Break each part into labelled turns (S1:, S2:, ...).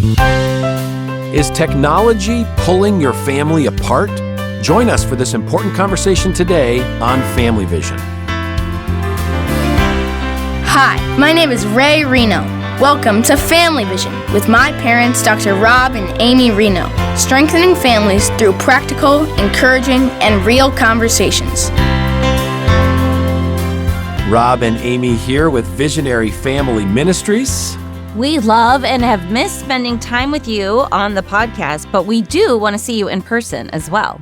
S1: Is technology pulling your family apart? Join us for this important conversation today on Family Vision.
S2: Hi, my name is Ray Rienow. Welcome to Family Vision with my parents, Dr. Rob and Amy Rienow, strengthening families through practical, encouraging, and real conversations.
S1: Rob and Amy here with Visionary Family Ministries.
S3: We love and have missed spending time with you on the podcast, but we do want to see you in person as well.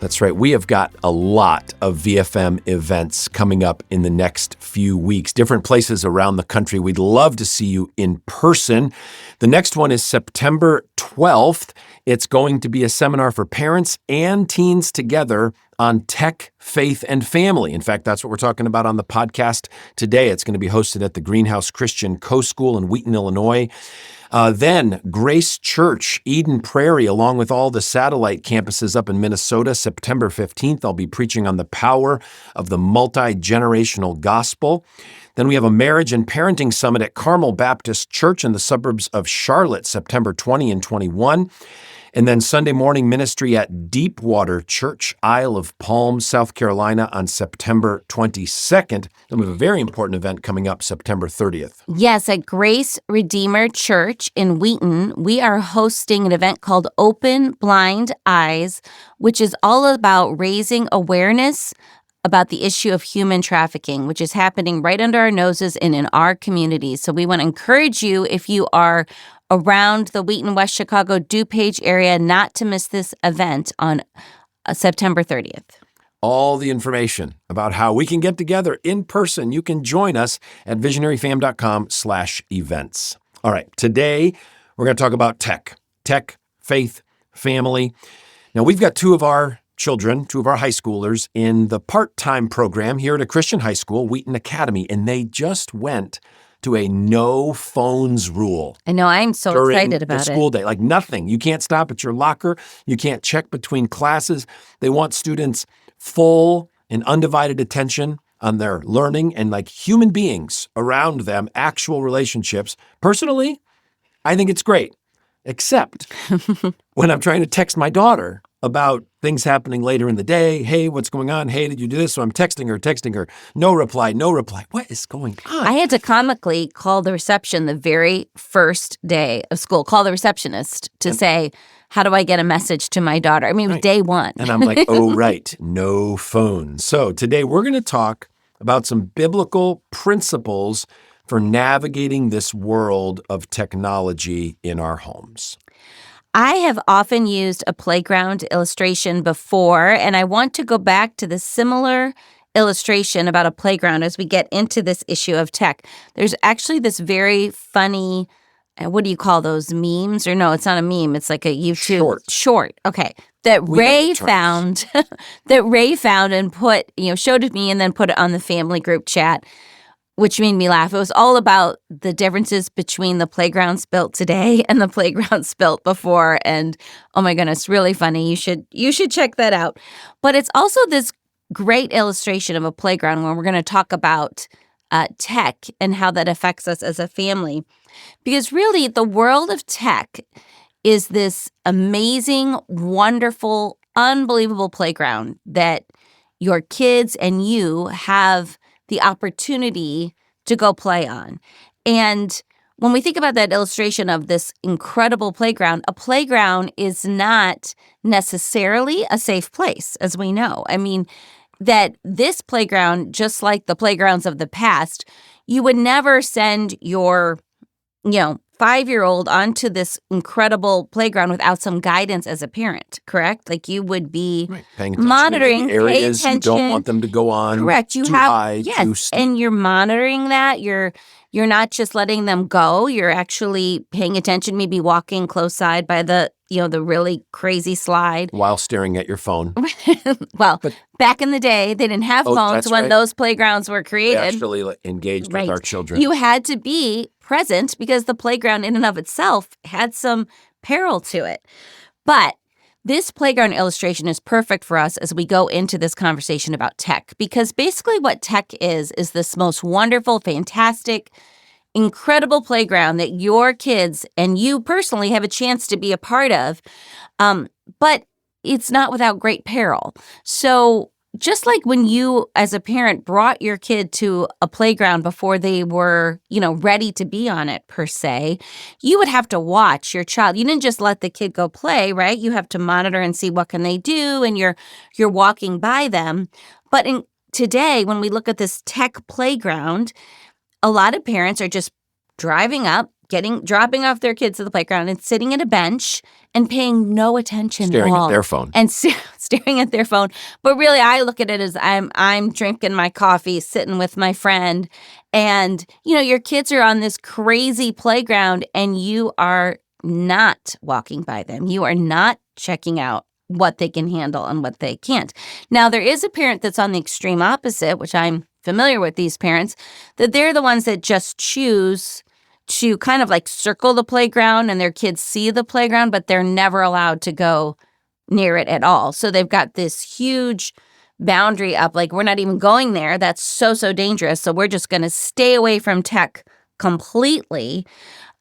S1: That's right. We have got a lot of VFM events coming up in the next few weeks, different places around the country. We'd love to see you in person. The next one is September 12th. It's going to be a seminar for parents and teens together on tech, faith, and family. In fact, that's what we're talking about on the podcast today. It's going to be hosted at the Greenhouse Christian Co-School in Wheaton, Illinois. Then Grace Church, Eden Prairie, along with all the satellite campuses up in Minnesota, September 15th. I'll be preaching on the power of the multi-generational gospel. Then we have a marriage and parenting summit at Carmel Baptist Church in the suburbs of Charlotte, September 20 and 21. And then Sunday morning ministry at Deepwater Church, Isle of Palm, South Carolina on September 22nd. And we have a very important event coming up September 30th.
S3: Yes, at Grace Redeemer Church in Wheaton, we are hosting an event called Open Blind Eyes, which is all about raising awareness about the issue of human trafficking, which is happening right under our noses and in our communities. So we want to encourage you, if you are around the Wheaton, West Chicago, DuPage area, not to miss this event on September 30th.
S1: All the information about how we can get together in person, you can join us at visionaryfam.com/events. All right, today we're going to talk about tech, faith, family. Now, we've got two of our children, two of our high schoolers in the part-time program here at a Christian high school, Wheaton Academy, and they just went to a no phones rule.
S3: I know, I'm so excited about it.
S1: The school day, like nothing. You can't stop at your locker. You can't check between classes. They want students full and undivided attention on their learning and like human beings around them, actual relationships. Personally, I think it's great, except when I'm trying to text my daughter about things happening later in the day. Hey, what's going on? Hey, did you do this? So I'm texting her. No reply. What is going on?
S3: I had to comically call the reception the very first day of school, call the receptionist to say, how do I get a message to my daughter? I mean, it was day one.
S1: And I'm like, oh, right, no phone. So today we're going to talk about some biblical principles for navigating this world of technology in our homes.
S3: I have often used a playground illustration before, and I want to go back to the similar illustration about a playground as we get into this issue of tech. There's actually this very funny, what do you call those, memes? Or no, it's not a meme. It's like a YouTube short. Okay. That Ray found and put, showed it me and then put it on the family group chat, which made me laugh. It was all about the differences between the playgrounds built today and the playgrounds built before. And oh my goodness, really funny. You should check that out. But it's also this great illustration of a playground when we're going to talk about tech and how that affects us as a family. Because really, the world of tech is this amazing, wonderful, unbelievable playground that your kids and you have the opportunity to go play on. And when we think about that illustration of this incredible playground, a playground is not necessarily a safe place, as we know. I mean, that this playground, just like the playgrounds of the past, you would never send your, 5-year-old onto this incredible playground without some guidance as a parent, correct? Like you would be monitoring
S1: areas you don't want them to go on.
S3: Correct. You
S1: too
S3: have
S1: high,
S3: yes, and you're monitoring that. You're not just letting them go. You're actually paying attention, maybe walking close side by the the really crazy slide
S1: while staring at your phone.
S3: Well, back in the day, they didn't have phones when those playgrounds were created.
S1: We actually engaged with our children.
S3: You had to be present because the playground in and of itself had some peril to it. But this playground illustration is perfect for us as we go into this conversation about tech, because basically what tech is this most wonderful, fantastic, incredible playground that your kids and you personally have a chance to be a part of. But it's not without great peril. So just like when you, as a parent, brought your kid to a playground before they were, ready to be on it, per se, you would have to watch your child. You didn't just let the kid go play, right? You have to monitor and see what can they do, and you're walking by them. But today, when we look at this tech playground, a lot of parents are just driving up, dropping off their kids to the playground and sitting at a bench and paying no attention
S1: Staring
S3: at all.
S1: At their phone.
S3: And staring at their phone. But really, I look at it as I'm drinking my coffee, sitting with my friend. And, your kids are on this crazy playground and you are not walking by them. You are not checking out what they can handle and what they can't. Now, there is a parent that's on the extreme opposite, which I'm familiar with these parents, that they're the ones that just choose to kind of like circle the playground and their kids see the playground, but they're never allowed to go near it at all. So they've got this huge boundary up, like we're not even going there. That's so dangerous. So we're just going to stay away from tech completely.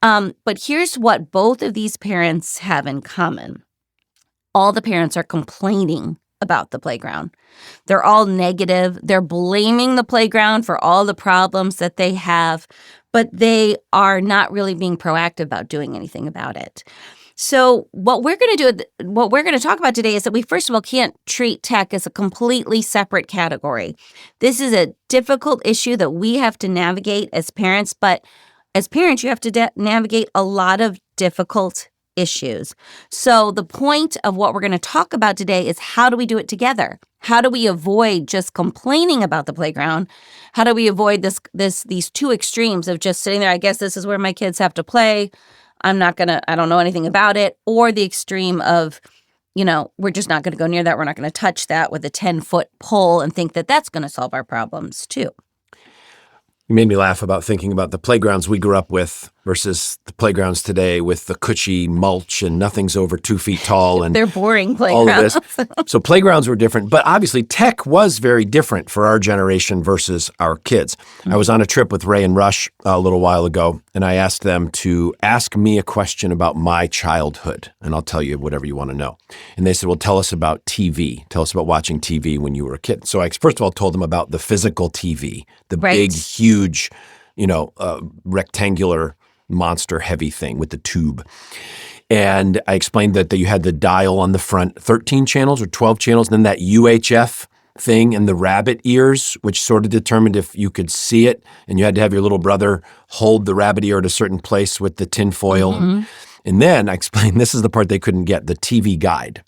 S3: But here's what both of these parents have in common. All the parents are complaining about the playground. They're all negative. They're blaming the playground for all the problems that they have, but they are not really being proactive about doing anything about it. So what we're going to talk about today is that we, first of all, can't treat tech as a completely separate category. This is a difficult issue that we have to navigate as parents, but as parents, you have to navigate a lot of difficult issues. So the point of what we're going to talk about today is, how do we do it together? How do we avoid just complaining about the playground? How do we avoid these two extremes of just sitting there, I guess this is where my kids have to play, I don't know anything about it, or the extreme of, we're just not going to go near that. We're not going to touch that with a 10-foot pole and think that that's going to solve our problems too.
S1: You made me laugh about thinking about the playgrounds we grew up with versus the playgrounds today with the cushy mulch and nothing's over 2 feet tall. And
S3: they're boring playgrounds.
S1: All of this. So playgrounds were different, but obviously tech was very different for our generation versus our kids. Mm-hmm. I was on a trip with Ray and Rush a little while ago, and I asked them to ask me a question about my childhood, and I'll tell you whatever you want to know. And they said, well, tell us about TV. Tell us about watching TV when you were a kid. So I first of all told them about the physical TV, the big, huge, rectangular monster heavy thing with the tube. And I explained that you had the dial on the front, 13 channels or 12 channels, and then that UHF thing and the rabbit ears, which sort of determined if you could see it, and you had to have your little brother hold the rabbit ear at a certain place with the tin foil. Mm-hmm. And then I explained, this is the part they couldn't get, the TV guide.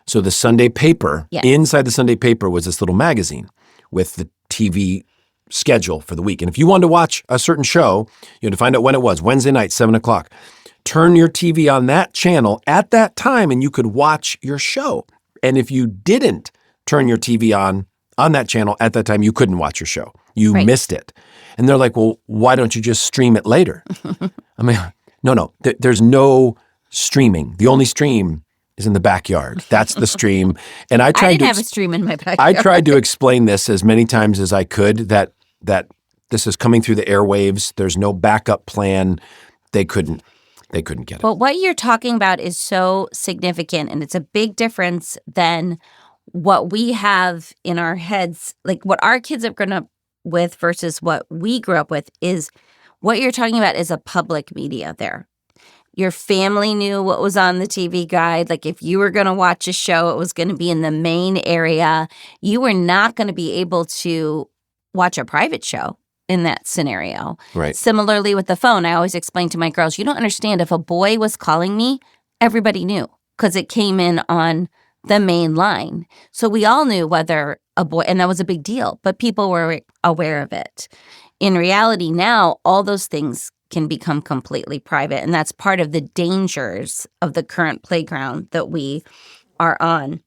S1: So the Sunday paper, inside the Sunday paper was this little magazine with the TV schedule for the week. And if you wanted to watch a certain show, you had to find out when it was, Wednesday night, 7 o'clock. Turn your TV on that channel at that time and you could watch your show. And if you didn't turn your TV on that channel at that time, you couldn't watch your show. You missed it. And they're like, well, why don't you just stream it later? I mean, no, there's no streaming. The only stream is in the backyard. That's the stream. And I
S3: didn't have a stream in my backyard.
S1: I tried to explain this as many times as I could, that this is coming through the airwaves. There's no backup plan. They couldn't get it.
S3: But what you're talking about is so significant, and it's a big difference than what we have in our heads, like what our kids have grown up with versus what we grew up with. Is what you're talking about is a public media there. Your family knew what was on the TV guide. Like if you were going to watch a show, it was going to be in the main area. You were not going to be able to watch a private show in that scenario.
S1: Right.
S3: Similarly with the phone, I always explain to my girls, you don't understand, if a boy was calling me, everybody knew because it came in on the main line. So we all knew whether a boy, and that was a big deal, but people were aware of it. In reality now, all those things can become completely private, and that's part of the dangers of the current playground that we are on.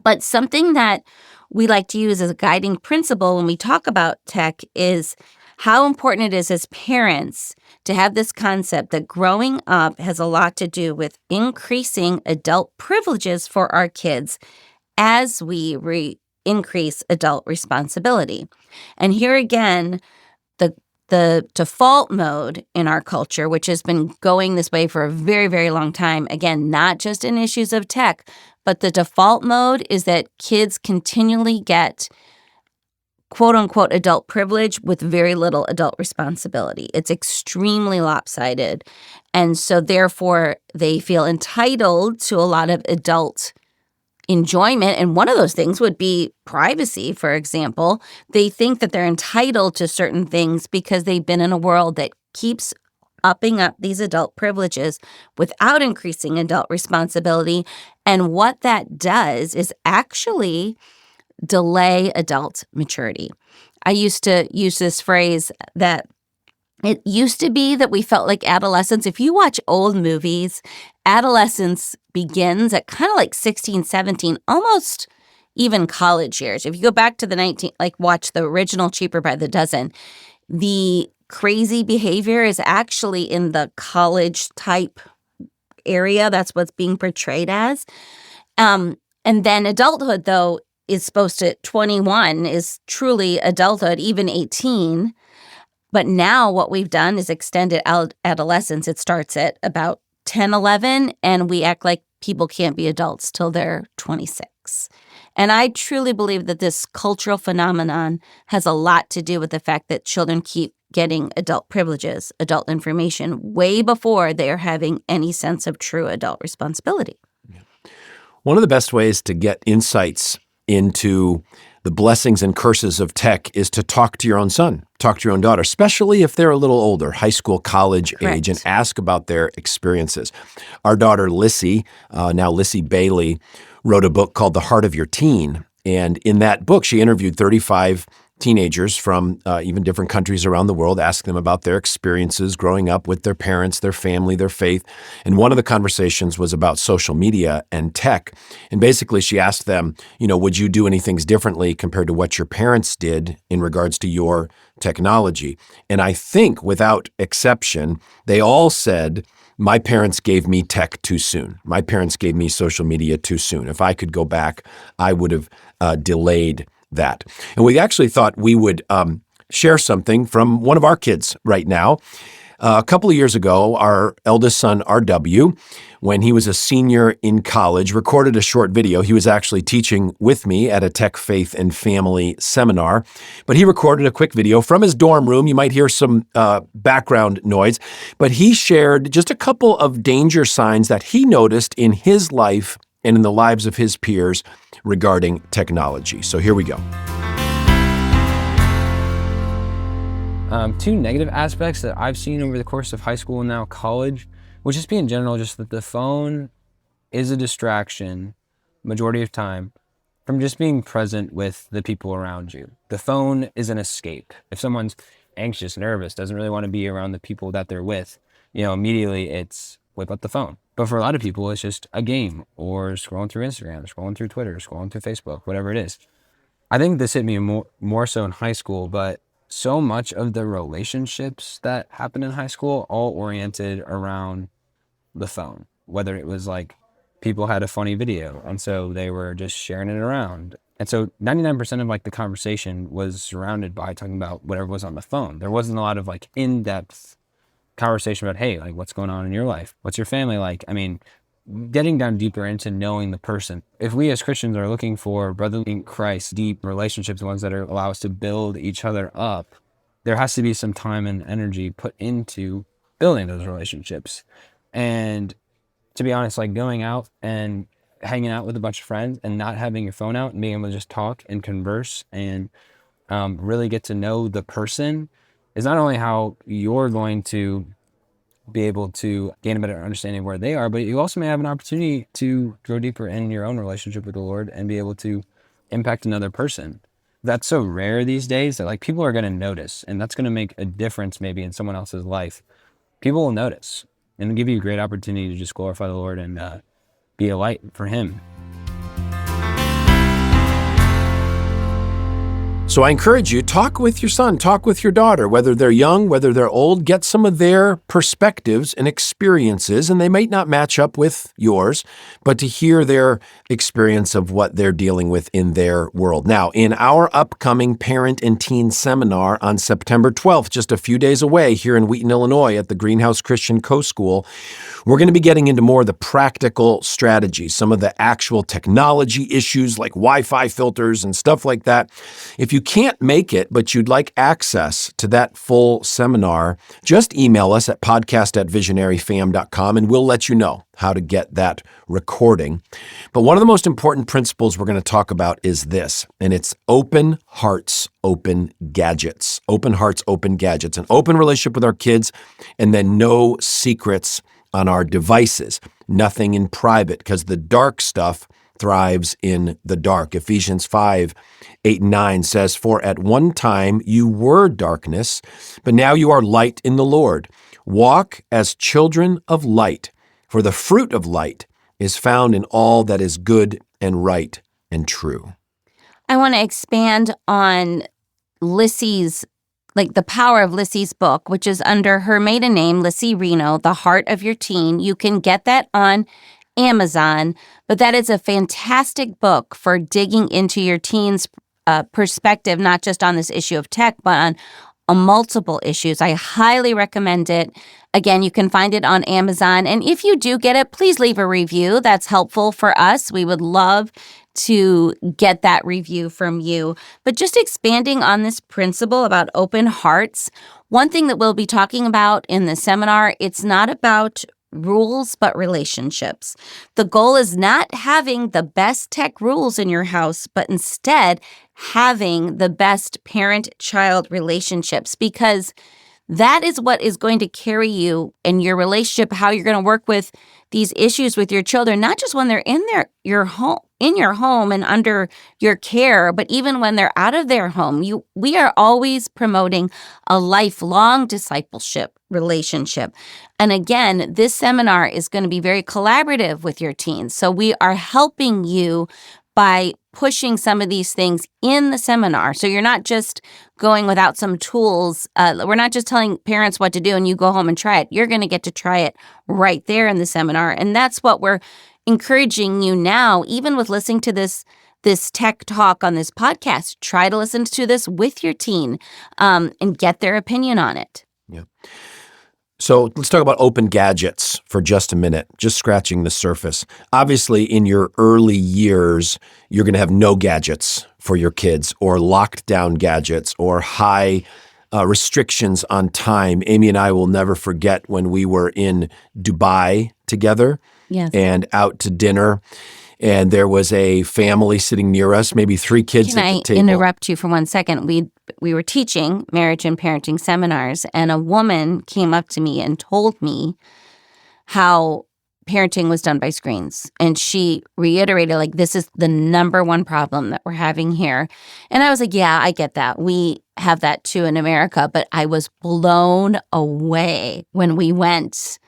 S3: But something that we like to use as a guiding principle when we talk about tech is how important it is as parents to have this concept that growing up has a lot to do with increasing adult privileges for our kids as we increase adult responsibility. And here again, the the default mode in our culture, which has been going this way for a very, very long time, again, not just in issues of tech, but the default mode is that kids continually get quote unquote adult privilege with very little adult responsibility. It's extremely lopsided. And so therefore they feel entitled to a lot of adult enjoyment. And one of those things would be privacy, for example. They think that they're entitled to certain things because they've been in a world that keeps upping up these adult privileges without increasing adult responsibility. And what that does is actually delay adult maturity. I used to use this phrase that it used to be that we felt like adolescence. If you watch old movies, adolescence begins at kind of like 16, 17, almost even college years. If you go back to watch the original Cheaper by the Dozen, the crazy behavior is actually in the college type area. That's what's being portrayed as. And then adulthood, though, is supposed to 21 is truly adulthood, even 18. But now what we've done is extended adolescence. It starts at about 10, 11, and we act like people can't be adults till they're 26. And I truly believe that this cultural phenomenon has a lot to do with the fact that children keep getting adult privileges, adult information, way before they are having any sense of true adult responsibility.
S1: One of the best ways to get insights into the blessings and curses of tech is to talk to your own son, talk to your own daughter, especially if they're a little older, high school, college age, and ask about their experiences. Our daughter, Lissy, now Lissy Bailey, wrote a book called The Heart of Your Teen. And in that book, she interviewed 35 teenagers from even different countries around the world, asked them about their experiences growing up with their parents, their family, their faith. And one of the conversations was about social media and tech. And basically she asked them, would you do anything differently compared to what your parents did in regards to your technology? And I think without exception, they all said, my parents gave me tech too soon. My parents gave me social media too soon. If I could go back, I would have delayed that. And we actually thought we would share something from one of our kids right now. A couple of years ago, our eldest son, RW, when he was a senior in college, recorded a short video. He was actually teaching with me at a Tech, Faith, and Family seminar, but he recorded a quick video from his dorm room. You might hear some background noise, but he shared just a couple of danger signs that he noticed in his life and in the lives of his peers regarding technology. So here we go.
S4: Two negative aspects that I've seen over the course of high school and now college would just be in general, just that the phone is a distraction majority of time from just being present with the people around you. The phone is an escape. If someone's anxious, nervous, doesn't really want to be around the people that they're with, immediately it's whip up the phone. But for a lot of people, it's just a game or scrolling through Instagram, scrolling through Twitter, scrolling through Facebook, whatever it is. I think this hit me more so in high school, but so much of the relationships that happen in high school all oriented around the phone, whether it was like people had a funny video and so they were just sharing it around. And so 99% of like the conversation was surrounded by talking about whatever was on the phone. There wasn't a lot of like in-depth conversation about, hey, like what's going on in your life? What's your family like? I mean, getting down deeper into knowing the person. If we as Christians are looking for brotherly in Christ, deep relationships, ones that allow us to build each other up, there has to be some time and energy put into building those relationships. And to be honest, like going out and hanging out with a bunch of friends and not having your phone out and being able to just talk and converse and really get to know the person is not only how you're going to be able to gain a better understanding of where they are, but you also may have an opportunity to grow deeper in your own relationship with the Lord and be able to impact another person. That's so rare these days that like people are going to notice, and that's going to make a difference maybe in someone else's life. People will notice and give you a great opportunity to just glorify the Lord and be a light for Him.
S1: So I encourage you, talk with your son, talk with your daughter, whether they're young, whether they're old, get some of their perspectives and experiences, and they might not match up with yours, but to hear their experience of what they're dealing with in their world. Now, in our upcoming Parent and Teen Seminar on September 12th, just a few days away here in Wheaton, Illinois at the Greenhouse Christian Co-School, we're going to be getting into more of the practical strategies, some of the actual technology issues like Wi-Fi filters and stuff like that. If you can't make it, but you'd like access to that full seminar, just email us at podcast@visionaryfam.com and we'll let you know how to get that recording. But one of the most important principles we're going to talk about is this, and it's open hearts, open gadgets. Open hearts, open gadgets. An open relationship with our kids, and then no secrets on our devices. Nothing in private, because the dark stuff thrives in the dark. Ephesians 5:8-9 says, "For at one time you were darkness, but now you are light in the Lord. Walk as children of light, for the fruit of light is found in all that is good and right and true."
S3: I want to expand on Lissy's, like the power of Lissy's book, which is under her maiden name, Amy Rienow, The Heart of Your Teen. You can get that on Amazon, but that is a fantastic book for digging into your teen's perspective, not just on this issue of tech, but on multiple issues. I highly recommend it. Again, you can find it on Amazon. And if you do get it, please leave a review. That's helpful for us. We would love to get that review from you. But just expanding on this principle about open hearts, one thing that we'll be talking about in the seminar, it's not about rules, but relationships. The goal is not having the best tech rules in your house, but instead having the best parent-child relationships, because that is what is going to carry you in your relationship, how you're going to work with these issues with your children, not just when they're in your home and under your care, but even when they're out of their home. We are always promoting a lifelong discipleship relationship. And again, this seminar is going to be very collaborative with your teens. So we are helping you by pushing some of these things in the seminar. So you're not just going without some tools. We're not just telling parents what to do and you go home and try it. You're going to get to try it right there in the seminar. And that's what we're encouraging you now, even with listening to this tech talk on this podcast. Try to listen to this with your teen and get their opinion on it.
S1: Yeah. So let's talk about open gadgets for just a minute, just scratching the surface. Obviously, in your early years, you're going to have no gadgets for your kids, or locked down gadgets, or high restrictions on time. Amy and I will never forget when we were in Dubai together.
S3: Yes.
S1: And out to dinner. And there was a family sitting near us, maybe 3 kids at the table.
S3: Can I interrupt you for 1 second? We were teaching marriage and parenting seminars, and a woman came up to me and told me how parenting was done by screens. And she reiterated, like, this is the number one problem that we're having here. And I was like, yeah, I get that. We have that too in America. But I was blown away when we went,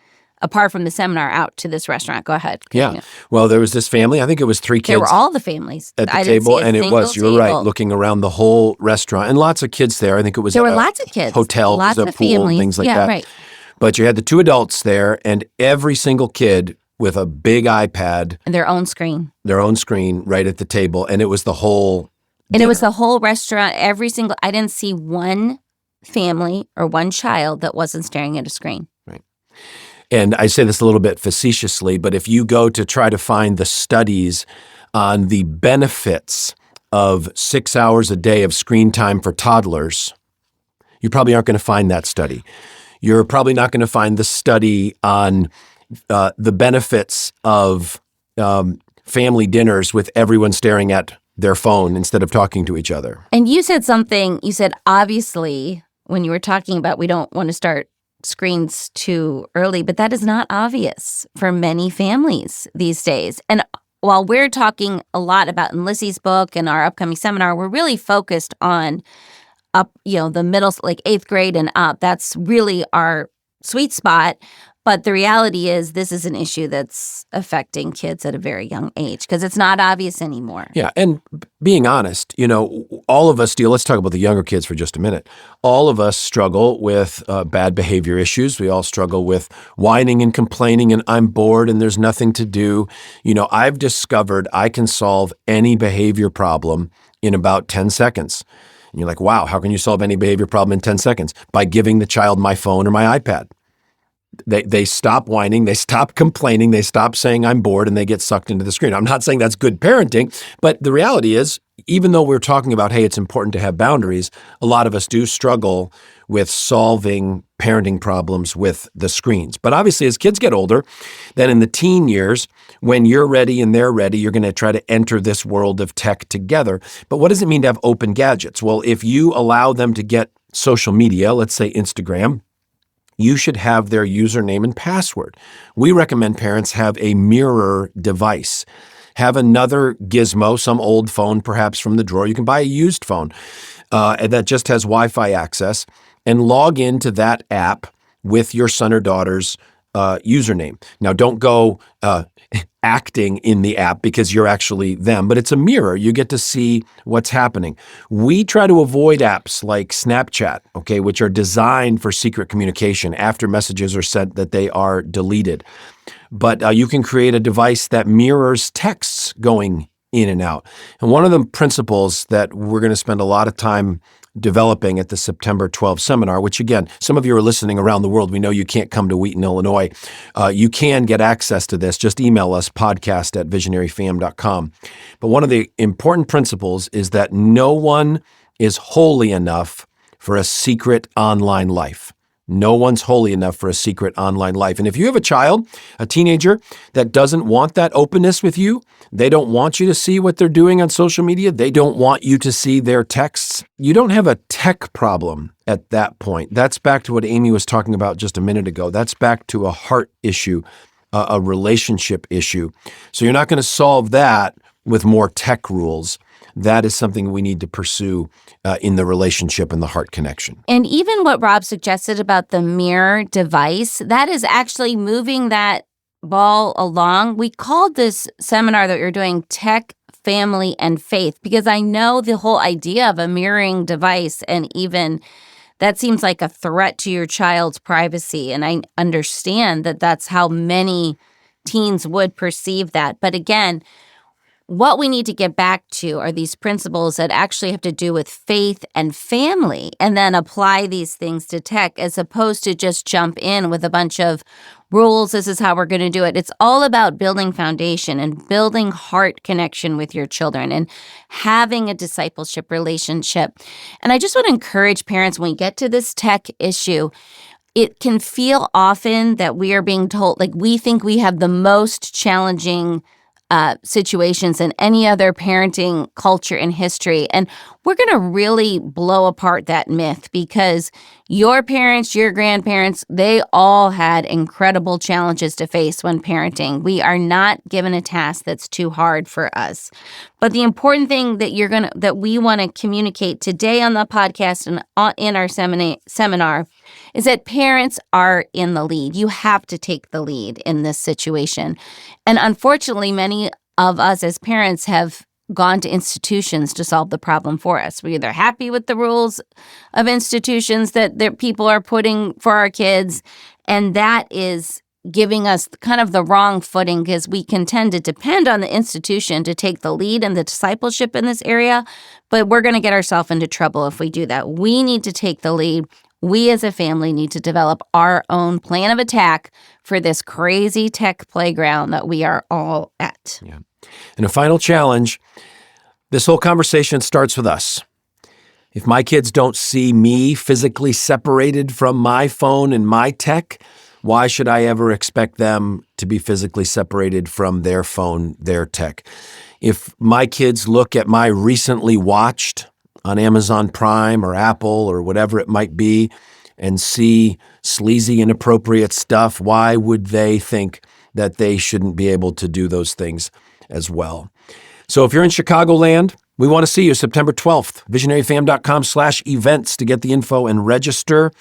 S3: apart from the seminar, out to this restaurant. Go ahead.
S1: Yeah. Well, there was this family. I think it was 3 kids.
S3: There were all the families
S1: at the
S3: I didn't
S1: table,
S3: see a
S1: and it
S3: single
S1: was. You were right, looking around the whole restaurant, and lots of kids there. I think it was.
S3: There were lots of kids,
S1: hotel,
S3: lots
S1: a
S3: of
S1: pool,
S3: families,
S1: things like that.
S3: Right.
S1: But you had the 2 adults there, and every single kid with a big iPad,
S3: And their own screen,
S1: right at the table, and it was the whole.
S3: And it was the whole restaurant. I didn't see one family or one child that wasn't staring at a screen.
S1: Right. And I say this a little bit facetiously, but if you go to try to find the studies on the benefits of 6 hours a day of screen time for toddlers, you probably aren't going to find that study. You're probably not going to find the study on the benefits of family dinners with everyone staring at their phone instead of talking to each other.
S3: And you said something, obviously, when you were talking about we don't want to start screens too early, but that is not obvious for many families these days. And while we're talking a lot about in Lissy's book and our upcoming seminar, we're really focused on the middle, like 8th grade and up. That's really our sweet spot. But the reality is this is an issue that's affecting kids at a very young age because it's not obvious anymore.
S1: Yeah, and being honest, all of us deal, let's talk about the younger kids for just a minute. All of us struggle with bad behavior issues. We all struggle with whining and complaining and I'm bored and there's nothing to do. I've discovered I can solve any behavior problem in about 10 seconds. And you're like, wow, how can you solve any behavior problem in 10 seconds? By giving the child my phone or my iPad. They stop whining, they stop complaining, they stop saying I'm bored, and they get sucked into the screen. I'm not saying that's good parenting, but the reality is, even though we're talking about, hey, it's important to have boundaries, a lot of us do struggle with solving parenting problems with the screens. But obviously, as kids get older, then in the teen years, when you're ready and they're ready, you're going to try to enter this world of tech together. But what does it mean to have open gadgets? Well, if you allow them to get social media, let's say Instagram, you should have their username and password. We recommend parents have a mirror device. Have another gizmo, some old phone perhaps from the drawer. You can buy a used phone that just has Wi-Fi access and log into that app with your son or daughter's username. Now, don't go acting in the app because you're actually them, but it's a mirror. You get to see what's happening. We try to avoid apps like Snapchat, okay, which are designed for secret communication. After messages are sent, that they are deleted. But you can create a device that mirrors texts going in and out. And one of the principles that we're going to spend a lot of time developing at the September 12th seminar, which again, some of you are listening around the world. We know you can't come to Wheaton, Illinois. You can get access to this. Just email us, podcast@visionaryfam.com. But one of the important principles is that no one is holy enough for a secret online life. No one's holy enough for a secret online life. And if you have a child, a teenager, that doesn't want that openness with you, they don't want you to see what they're doing on social media, they don't want you to see their texts, you don't have a tech problem at that point. That's back to what Amy was talking about just a minute ago. That's back to a heart issue, a relationship issue. So you're not going to solve that with more tech rules. That is something we need to pursue in the relationship and the heart connection.
S3: And even what Rob suggested about the mirror device, that is actually moving that ball along. We called this seminar that we were doing Tech, Family, and Faith, because I know the whole idea of a mirroring device, and even that seems like a threat to your child's privacy. And I understand that that's how many teens would perceive that. But again, what we need to get back to are these principles that actually have to do with faith and family, and then apply these things to tech as opposed to just jump in with a bunch of rules. This is how we're going to do it. It's all about building foundation and building heart connection with your children and having a discipleship relationship. And I just want to encourage parents, when we get to this tech issue, it can feel often that we are being told, like we think we have the most challenging situations than any other parenting culture in history. And we're going to really blow apart that myth, because your parents, your grandparents, they all had incredible challenges to face when parenting. We are not given a task that's too hard for us. But the important thing that we want to communicate today on the podcast and in our seminar is that parents are in the lead. You have to take the lead in this situation. And unfortunately, many of us as parents have gone to institutions to solve the problem for us. We're either happy with the rules of institutions that people are putting for our kids, and that is giving us kind of the wrong footing, because we can tend to depend on the institution to take the lead in the discipleship in this area, but we're going to get ourselves into trouble if we do that. We need to take the lead. We as a family need to develop our own plan of attack for this crazy tech playground that we are all at.
S1: Yeah. And a final challenge, this whole conversation starts with us. If my kids don't see me physically separated from my phone and my tech, why should I ever expect them to be physically separated from their phone, their tech? If my kids look at my recently watched on Amazon Prime or Apple or whatever it might be and see sleazy, inappropriate stuff, why would they think that they shouldn't be able to do those things as well? So if you're in Chicagoland, we want to see you September 12th, visionaryfam.com/events to get the info and register.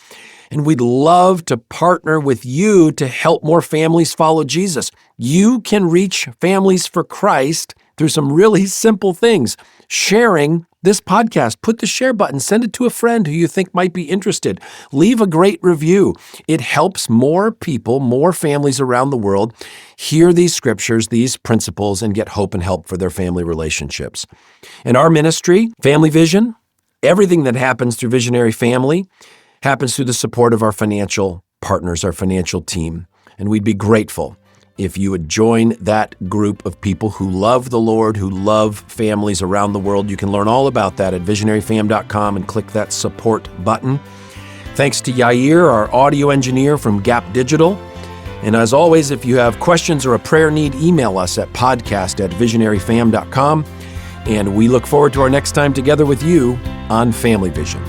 S1: And we'd love to partner with you to help more families follow Jesus. You can reach families for Christ through some really simple things. Sharing this podcast, put the share button, send it to a friend who you think might be interested. Leave a great review. It helps more people, more families around the world hear these scriptures, these principles, and get hope and help for their family relationships. And our ministry, Family Vision, everything that happens through Visionary Family happens through the support of our financial partners, our financial team. And we'd be grateful if you would join that group of people who love the Lord, who love families around the world. You can learn all about that at visionaryfam.com and click that support button. Thanks to Yair, our audio engineer from Gap Digital. And as always, if you have questions or a prayer need, email us at podcast@visionaryfam.com. And we look forward to our next time together with you on Family Vision.